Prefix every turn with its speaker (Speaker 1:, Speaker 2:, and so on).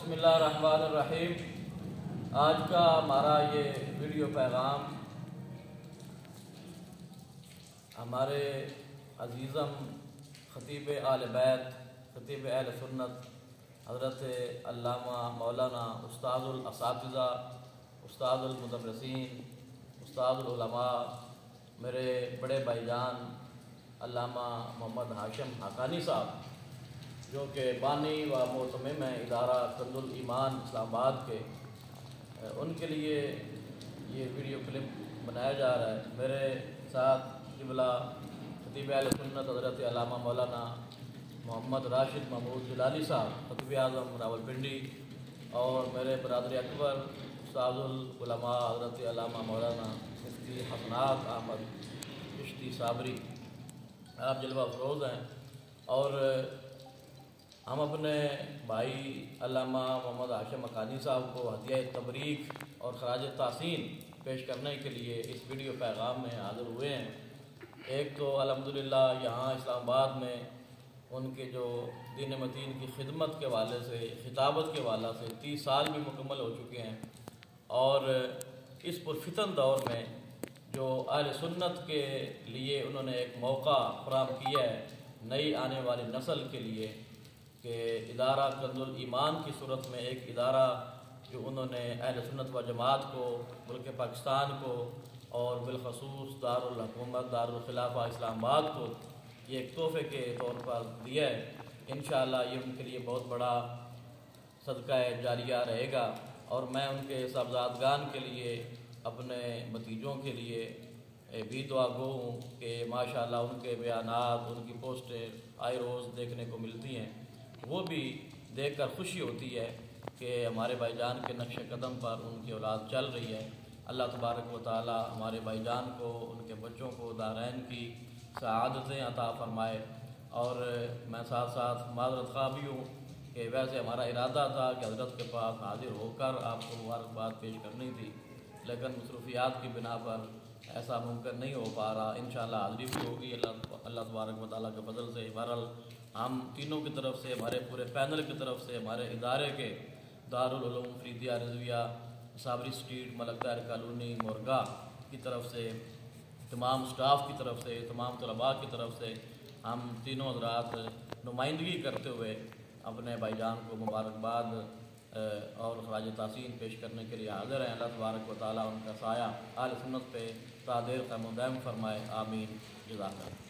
Speaker 1: بسم اللہ الرحمن الرحیم۔ آج کا ہمارا یہ ویڈیو پیغام ہمارے عزیزم خطیب آل بیت، خطیب اہل سنت حضرت علامہ مولانا استاد الاساتذہ، استاد المدرسین، استاد العلماء، میرے بڑے بھائی جان علامہ محمد ہاشم حقانی صاحب، جو کہ بانی و معتمم ہیں ادارہ کنز الایمان اسلام آباد کے، ان کے لیے یہ ویڈیو کلپ بنایا جا رہا ہے۔ میرے ساتھ قبلہ خطیب اہل سنت حضرت علامہ مولانا محمد راشد محمود جلالی صاحب خطیب اعظم راولپنڈی، اور میرے برادر اکبر استاد العلماء حضرت علامہ مولانا مفتی حسنات احمد چشتی صابری، آپ جلوہ افروز ہیں۔ اور ہم اپنے بھائی علامہ محمد ہاشم حقانی صاحب کو ہدیہ تبریک اور خراج تحسین پیش کرنے کے لیے اس ویڈیو پیغام میں حاضر ہوئے ہیں۔ ایک تو الحمدللہ یہاں اسلام آباد میں ان کے جو دین متین کی خدمت کے حوالے سے، خطابت کے حوالے سے 30 سال بھی مکمل ہو چکے ہیں، اور اس پرفتن دور میں جو اہل سنت کے لیے انہوں نے ایک موقع فراہم کیا ہے نئی آنے والی نسل کے لیے، کہ ادارہ کنز الایمان کی صورت میں ایک ادارہ جو انہوں نے اہل سنت و جماعت کو، ملک پاکستان کو، اور بالخصوص دارالحکومت دارالخلافہ اسلام آباد کو یہ ایک تحفے کے طور پر دیا ہے۔ انشاءاللہ یہ ان کے لیے بہت بڑا صدقہ جاریہ رہے گا، اور میں ان کے صاحبزادگان کے لیے، اپنے بھتیجوں کے لیے بھی دعا گو ہوں کہ ماشاءاللہ ان کے بیانات، ان کی پوسٹیں آئے روز دیکھنے کو ملتی ہیں، وہ بھی دیکھ کر خوشی ہوتی ہے کہ ہمارے بھائی جان کے نقش قدم پر ان کی اولاد چل رہی ہے۔ اللہ تبارک و تعالی ہمارے بھائی جان کو، ان کے بچوں کو دارین کی سعادتیں عطا فرمائے۔ اور میں ساتھ ساتھ معذرت خواہ بھی ہوں کہ ویسے ہمارا ارادہ تھا کہ حضرت کے پاس حاضر ہو کر آپ کو مبارکباد پیش کرنی تھی، لیکن مصروفیات کی بنا پر ایسا ممکن نہیں ہو پا رہا۔ انشاءاللہ حاضری بھی ہوگی اللہ تبارک و تعالیٰ کے فضل سے۔ بہرحال ہم تینوں کی طرف سے، ہمارے پورے پینل کی طرف سے، ہمارے ادارے کے دارالعلوم فریدیہ رضویہ صابری اسٹریٹ ملک طاہر کالونی مورگا کی طرف سے، تمام سٹاف کی طرف سے، تمام طلباء کی طرف سے، ہم تینوں حضرات نمائندگی کرتے ہوئے اپنے بھائی جان کو مبارکباد اور خراج تحسین پیش کرنے کے لیے حاضر ہیں۔ اللہ تبارک و تعالیٰ ان کا سایہ اہل سنت پہ تا دیر قائم و دائم فرمائے، آمین، جزاک اللہ۔